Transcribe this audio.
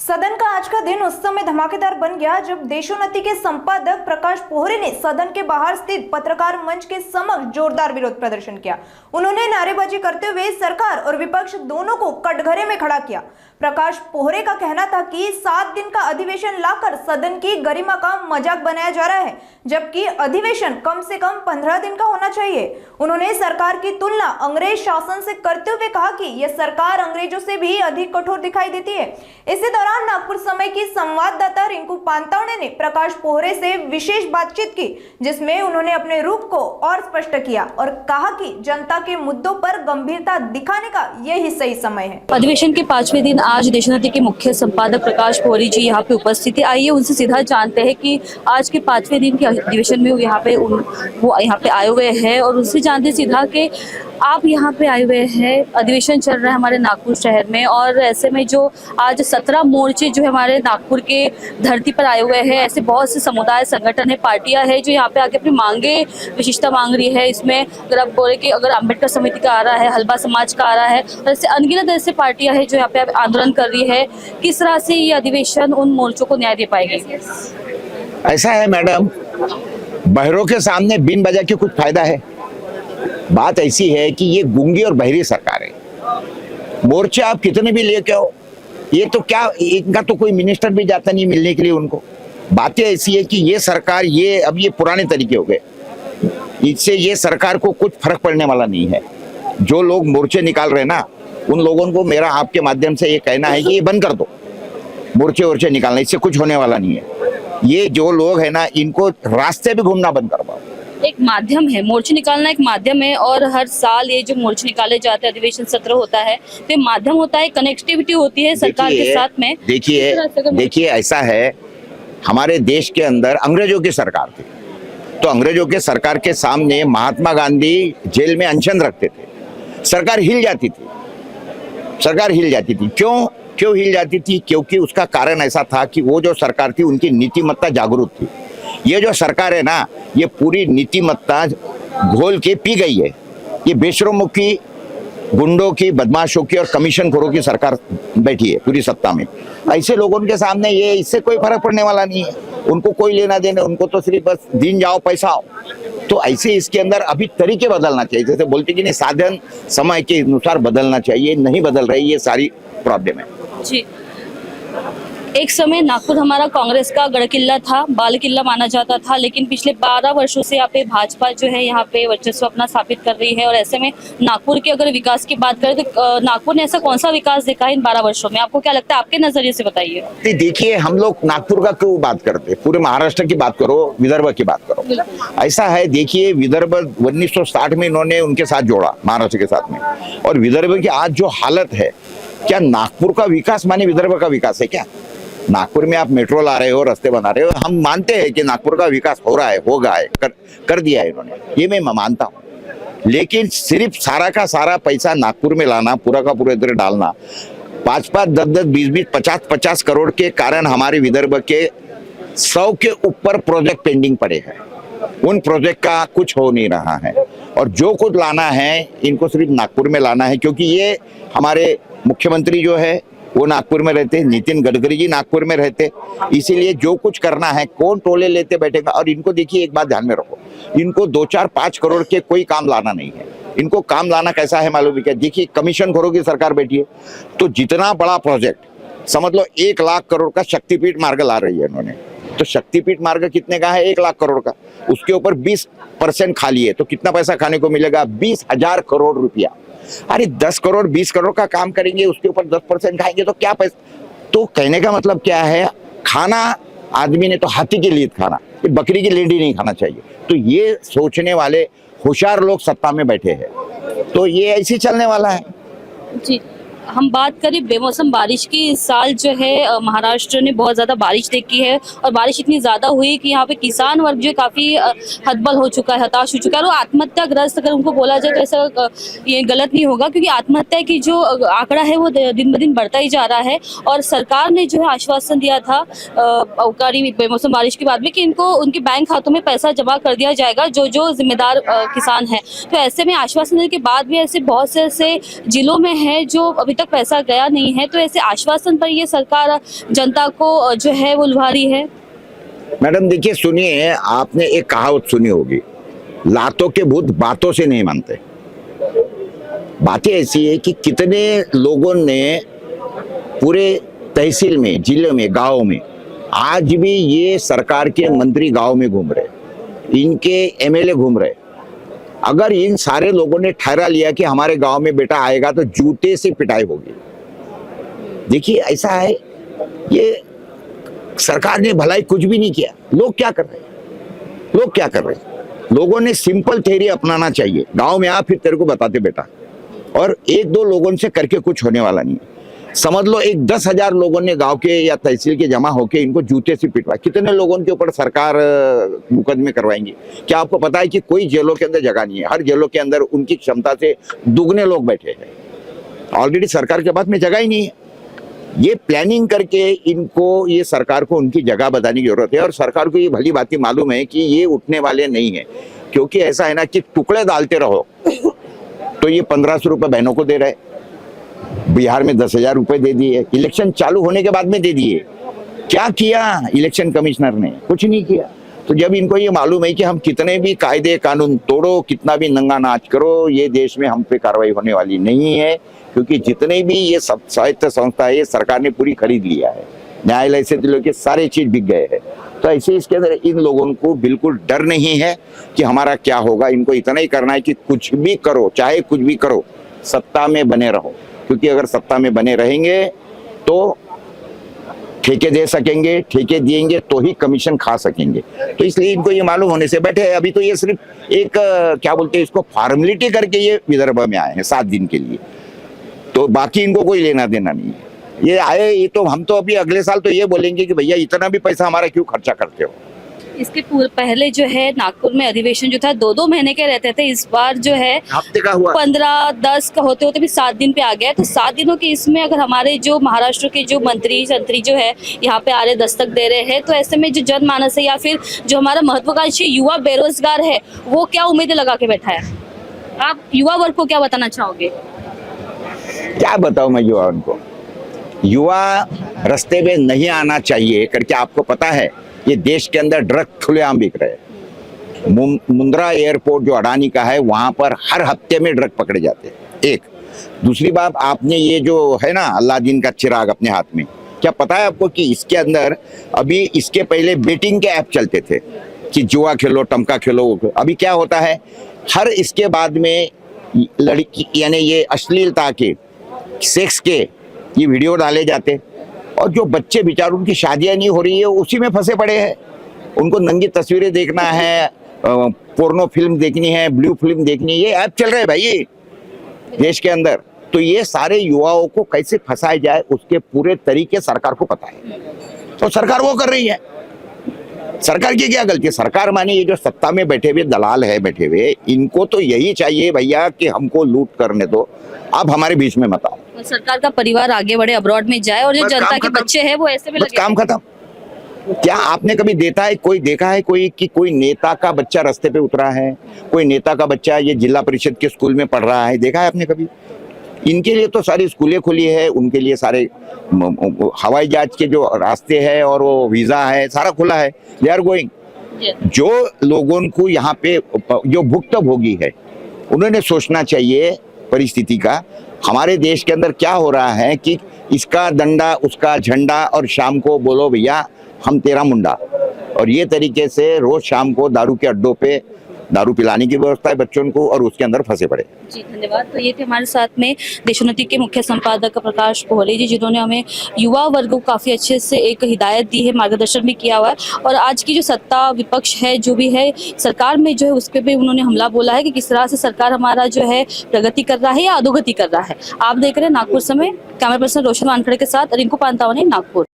सदन का आज का दिन उस समय धमाकेदार बन गया जब देशोन्नति के संपादक प्रकाश पोहरे ने सदन के बाहर स्थित पत्रकार मंच के समक्ष जोरदार विरोध प्रदर्शन किया। उन्होंने नारेबाजी करते हुए सरकार और विपक्ष दोनों को कटघरे में खड़ा किया। प्रकाश पोहरे का कहना था कि 7 दिन का अधिवेशन लाकर सदन की गरिमा का मजाक बनाया जा रहा है, जबकि अधिवेशन कम से कम 15 दिन का होना चाहिए। उन्होंने सरकार की तुलना अंग्रेज शासन से करते हुए कहा कि यह सरकार अंग्रेजों से भी अधिक कठोर दिखाई देती है। इसी दौरान नागपुर समय की संवाददाता रिंकू पानतावणे ने प्रकाश पोहरे से विशेष बातचीत की, जिसमें उन्होंने अपने रुख को और स्पष्ट किया और कहा कि जनता के मुद्दों पर गंभीरता दिखाने का यही सही समय है। अधिवेशन के 5वें दिन आज देशोन्नति के मुख्य संपादक प्रकाश पोहरे जी यहाँ पे उपस्थित है। आइए उनसे सीधा जानते हैं कि आज के 5वें दिन के अधिवेशन में वो यहाँ पे आए हुए हैं और उनसे जानते सीधा कि आप यहाँ पे आए हुए हैं। अधिवेशन चल रहा है हमारे नागपुर शहर में और ऐसे में जो आज 17 मोर्चे जो हमारे नागपुर के धरती पर आए हुए हैं, ऐसे बहुत से समुदाय संगठन है, पार्टियां है जो यहाँ पे आके अपनी मांगे विशेषता मांग रही है। इसमें अगर आप बोले कि अगर अम्बेडकर समिति का आ रहा है, हलबा समाज का आ रहा है, ऐसे अनगिनत ऐसे पार्टियां है जो यहाँ पे आंदोलन कर रही है। किस तरह से ये अधिवेशन उन मोर्चों को न्याय दे पाएगी? ऐसा है मैडम, बहरों के सामने बिन वजह के कुछ फायदा है। बात ऐसी है कि ये गूंगी और बहरी सरकार है। मोर्चे आप कितने भी लेके आओ, ये तो क्या, इनका तो कोई मिनिस्टर भी जाता नहीं मिलने के लिए उनको। बातें ऐसी है कि ये सरकार अब ये पुराने तरीके हो गए, इससे ये सरकार को कुछ फर्क पड़ने वाला नहीं है। जो लोग मोर्चे निकाल रहे हैं ना, उन लोगों को मेरा आपके माध्यम से ये कहना है कि ये बंद कर दो मोर्चे निकालना, इससे कुछ होने वाला नहीं है। ये जो लोग है ना, इनको रास्ते भी घूमना बंद करवाओ। एक माध्यम है, मोर्चे निकालना एक माध्यम है और हर साल ये जो मोर्चे निकाले जाते हैं, अधिवेशन सत्र होता है, तो ये माध्यम होता है, कनेक्टिविटी होती है सरकार के साथ में। देखिए ऐसा है, हमारे देश के अंदर अंग्रेजों की सरकार थी, तो अंग्रेजों के सरकार के सामने महात्मा गांधी जेल में अनशन रखते थे, सरकार हिल जाती थी। क्यों हिल जाती थी? क्योंकि उसका कारण ऐसा था कि वो जो सरकार थी उनकी नीतिमत्ता जागरूक थी। ये जो सरकार है ना, ये पूरी नीतिमत्ता घोल के पी गई है। ये बेशरमों की, गुंडों की, बदमाशों की और कमीशनखोरों की सरकार बैठी है पूरी सत्ता में। ऐसे लोगों के सामने ये इससे कोई फर्क पड़ने वाला नहीं है, उनको कोई लेना देना, उनको तो सिर्फ बस दिन जाओ पैसा आओ। तो ऐसे इसके अंदर अभी तरीके बदलना चाहिए, जैसे बोलते कि नहीं, साधन समय के अनुसार बदलना चाहिए, नहीं बदल रही, ये सारी प्रॉब्लम है जी। एक समय नागपुर हमारा कांग्रेस का गढ़ किला था, बाल किला माना जाता था, लेकिन पिछले 12 वर्षों से यहाँ पे भाजपा जो है यहाँ पे वर्चस्व अपना स्थापित कर रही है। और ऐसे में नागपुर के अगर विकास की बात करें तो नागपुर ने ऐसा कौन सा विकास देखा है इन 12 वर्षों में? आपको क्या लगता है, आपके नजरिए से बताइए। देखिए, हम लोग नागपुर का क्यों बात करते, पूरे महाराष्ट्र की बात करो, विदर्भ की बात करो। ऐसा है, देखिए, विदर्भ 1960 में इन्होंने उनके साथ जोड़ा महाराष्ट्र के साथ में, और विदर्भ की आज जो हालत है, क्या नागपुर का विकास माने विदर्भ का विकास है क्या? नागपुर में आप मेट्रो ला रहे हो, रास्ते बना रहे हो, हम मानते हैं कि नागपुर का विकास हो रहा है, होगा है, कर दिया है इन्होंने, ये मैं मानता हूँ। लेकिन सिर्फ सारा का सारा पैसा नागपुर में लाना, पूरा का पूरा इधर डालना, 5-5, 10-10, 20-20, 50-50 करोड़ के कारण हमारे विदर्भ के 100 के ऊपर प्रोजेक्ट पेंडिंग पड़े हैं। उन प्रोजेक्ट का कुछ हो नहीं रहा है, और जो कुछ लाना है इनको सिर्फ नागपुर में लाना है, क्योंकि ये हमारे मुख्यमंत्री जो है वो नागपुर में रहते, नितिन गडकरी जी नागपुर में रहते, इसीलिए जो कुछ करना है, कौन टोले लेते बैठेगा। और इनको देखिए, एक बात ध्यान में रखो, इनको 2-4-5 करोड़ के कोई काम लाना नहीं है। इनको काम लाना कैसा है मालूम है क्या? देखिए, कमीशन खोरों की सरकार बैठी है, तो जितना बड़ा प्रोजेक्ट समझ लो 1 लाख करोड़ का शक्तिपीठ मार्ग ला रही है इन्होंने। तो शक्तिपीठ मार्ग कितने का है? 1 लाख करोड़ का, उसके ऊपर 20% खाली है, तो कितना पैसा खाने को मिलेगा? 20,000 करोड़ रुपया। अरे 10 करोड़ 20 करोड़ का काम करेंगे, उसके ऊपर 10% खाएंगे तो क्या पैसा? तो कहने का मतलब क्या है, खाना आदमी ने तो हाथी की लीद खाना, बकरी की लीड ही नहीं खाना चाहिए। तो ये सोचने वाले होशियार लोग सत्ता में बैठे हैं, तो ये ऐसे ही चलने वाला है जी। हम बात करें बेमौसम बारिश की, इस साल जो है महाराष्ट्र ने बहुत ज़्यादा बारिश देखी है और बारिश इतनी ज़्यादा हुई कि यहाँ पे किसान वर्ग जो काफ़ी हतबल हो चुका है, हताश हो चुका है। और आत्महत्याग्रस्त अगर उनको बोला जाए तो ऐसा ये गलत नहीं होगा, क्योंकि आत्महत्या की जो आंकड़ा है वो दिन ब दिन बढ़ता ही जा रहा है। और सरकार ने जो है आश्वासन दिया था अवकाली बेमौसम बारिश के बाद में कि इनको उनके बैंक खातों में पैसा जमा कर दिया जाएगा जो जिम्मेदार किसान हैं। तो ऐसे में आश्वासन देने के बाद भी ऐसे बहुत से ऐसे जिलों में है जो अभी तक पैसा गया नहीं है, तो ऐसे आश्वासन पर ये सरकार जनता को जो है वो लुभा रही है। मैडम देखिए, सुनिए, आपने एक कहावत सुनी होगी, लातों के भूत बातों से नहीं मानते। बातें ऐसी है कि कितने लोगों ने पूरे तहसील में, जिले में, गांव में, आज भी ये सरकार के मंत्री गांव में घूम रहे, इनके एमएलए घूम रहे। अगर इन सारे लोगों ने ठहरा लिया कि हमारे गांव में बेटा आएगा तो जूते से पिटाई होगी। देखिए ऐसा है, ये सरकार ने भलाई कुछ भी नहीं किया। लोग क्या कर रहे हैं? लोग क्या कर रहे हैं? लोगों ने सिंपल थ्योरी अपनाना चाहिए। गांव में आ, फिर तेरे को बताते बेटा। और एक दो लोगों से करके कुछ होने वाला नहीं है। समझ लो एक 10,000 लोगों ने गांव के या तहसील के जमा होके इनको जूते से पिटवा, कितने लोगों के ऊपर सरकार मुकदमे करवाएंगी? क्या आपको पता है कि कोई जेलों के अंदर जगह नहीं है? हर जेलों के अंदर उनकी क्षमता से दुगने लोग बैठे हैं। ऑलरेडी सरकार के पास में जगह ही नहीं है। ये प्लानिंग करके इनको, ये सरकार को उनकी जगह बताने की जरूरत है। और सरकार को ये भली बात मालूम है कि ये उठने वाले नहीं है, क्योंकि ऐसा है ना कि टुकड़े डालते रहो तो ये 1500 रुपए बहनों को दे रहे, बिहार में 10,000 रुपए दे दिए, इलेक्शन चालू होने के बाद में दे दिए। क्या किया इलेक्शन कमिश्नर ने? कुछ नहीं किया। तो जब इनको ये मालूम है कि हम कितने भी कायदे कानून तोड़ो, कितना भी नंगा नाच करो, ये देश में हम पे कार्रवाई होने वाली नहीं है, क्योंकि जितने भी ये सब स्वायत्त संस्था है, ये सरकार ने पूरी खरीद लिया है। न्यायालय से लेकर सारे चीज बिक गए हैं। तो ऐसे इसके अंदर इन लोगों को बिल्कुल डर नहीं है कि हमारा क्या होगा। इनको इतना ही करना है कि कुछ भी करो, चाहे कुछ भी करो, सत्ता में बने रहो। क्योंकि अगर सत्ता में बने रहेंगे तो ठेके दे सकेंगे, ठेके देंगे तो ही कमीशन खा सकेंगे। तो इसलिए इनको ये मालूम होने से बैठे हैं। अभी तो ये सिर्फ एक क्या बोलते हैं इसको, फॉर्मेलिटी करके ये विदर्भ में आए हैं 7 दिन के लिए। तो बाकी इनको कोई लेना देना नहीं है। ये आए, ये तो हम तो अभी अगले साल तो ये बोलेंगे कि भैया इतना भी पैसा हमारा क्यों खर्चा करते हो। इसके पहले जो है नागपुर में अधिवेशन जो था 2-2 महीने के रहते थे, इस बार जो है हफ्ते का हुआ, 15-10 का होते होते भी 7 दिन पे आ गया है। तो 7 दिनों के इसमें अगर हमारे जो महाराष्ट्र के जो मंत्री जो है यहाँ पे आ रहे, दस्तक दे रहे हैं, तो ऐसे में जो जनमानस है या फिर जो हमारा महत्वाकांक्षी युवा बेरोजगार है, वो क्या उम्मीदें लगा के बैठा है? आप युवा वर्ग को क्या बताना चाहोगे? क्या बताऊं मैं युवा उनको? युवा रास्ते में नहीं आना चाहिए करके आपको पता है ये देश के अंदर ड्रग खुलेआम बिक रहे हैं। मुंद्रा एयरपोर्ट जो अडानी का है, वहां पर हर हफ्ते में ड्रग पकड़े जाते हैं। एक दूसरी बात, आपने ये जो है ना अलादीन का चिराग अपने हाथ में, क्या पता है आपको कि इसके अंदर अभी इसके पहले बेटिंग के ऐप चलते थे कि जुआ खेलो, टमका खेलो। अभी क्या होता है, हर इसके बाद में लड़की यानी ये अश्लीलता के, सेक्स के ये वीडियो डाले जाते, और जो बच्चे बेचारे उनकी शादियां नहीं हो रही है उसी में फंसे पड़े हैं। उनको नंगी तस्वीरें देखना है, पोर्नो फिल्म देखनी है, ब्लू फिल्म देखनी है, ये ऐप चल रहे हैं भाई देश के अंदर। तो ये सारे युवाओं को कैसे फंसाया जाए उसके पूरे तरीके सरकार को पता है, तो सरकार वो कर रही है। सरकार की क्या गलती है? सरकार माने ये जो सत्ता में बैठे हुए दलाल है, बैठे हुए, इनको तो यही चाहिए भैया कि हमको लूट करने दो, आप हमारे बीच में मत आओ। सरकार का परिवार आगे बढ़े, अब्रॉड में जाए, और जो जनता के बच्चे हैं वो ऐसे में लगे। काम खत्म। क्या आपने कभी देखा है कोई कि कोई नेता का बच्चा रास्ते पे उतरा है? कोई नेता का बच्चा ये जिला परिषद के स्कूल में पढ़ रहा है? देखा है आपने कभी? इनके लिए तो सारी स्कूलें खुली है, उनके लिए सारे हवाई जहाज के जो रास्ते हैं और वो वीजा है, सारा खुला है। They are going. जो लोगों को यहाँ पे जो भुक्तभोगी है उन्होंने सोचना चाहिए परिस्थिति का। हमारे देश के अंदर क्या हो रहा है कि इसका डंडा उसका झंडा, और शाम को बोलो भैया हम तेरा मुंडा, और ये तरीके से रोज शाम को दारू के अड्डों पे दारू पिलाने की व्यवस्था है बच्चों को, और उसके अंदर फंसे पड़े। जी धन्यवाद। तो ये थे हमारे साथ में देशोन्नति के मुख्य संपादक प्रकाश पोहले जी, जिन्होंने हमें युवा वर्ग को काफ़ी अच्छे से एक हिदायत दी है, मार्गदर्शन भी किया हुआ है। और आज की जो सत्ता विपक्ष है, जो भी है सरकार में जो है, उस पर भी उन्होंने हमला बोला है कि किस तरह से सरकार हमारा जो है प्रगति कर रहा है या अधोगति कर रहा है। आप देख रहे हैं नागपुर समय, कैमरा पर्सन रोशन वानखड़े के साथ रिंकू पांतावनी, नागपुर।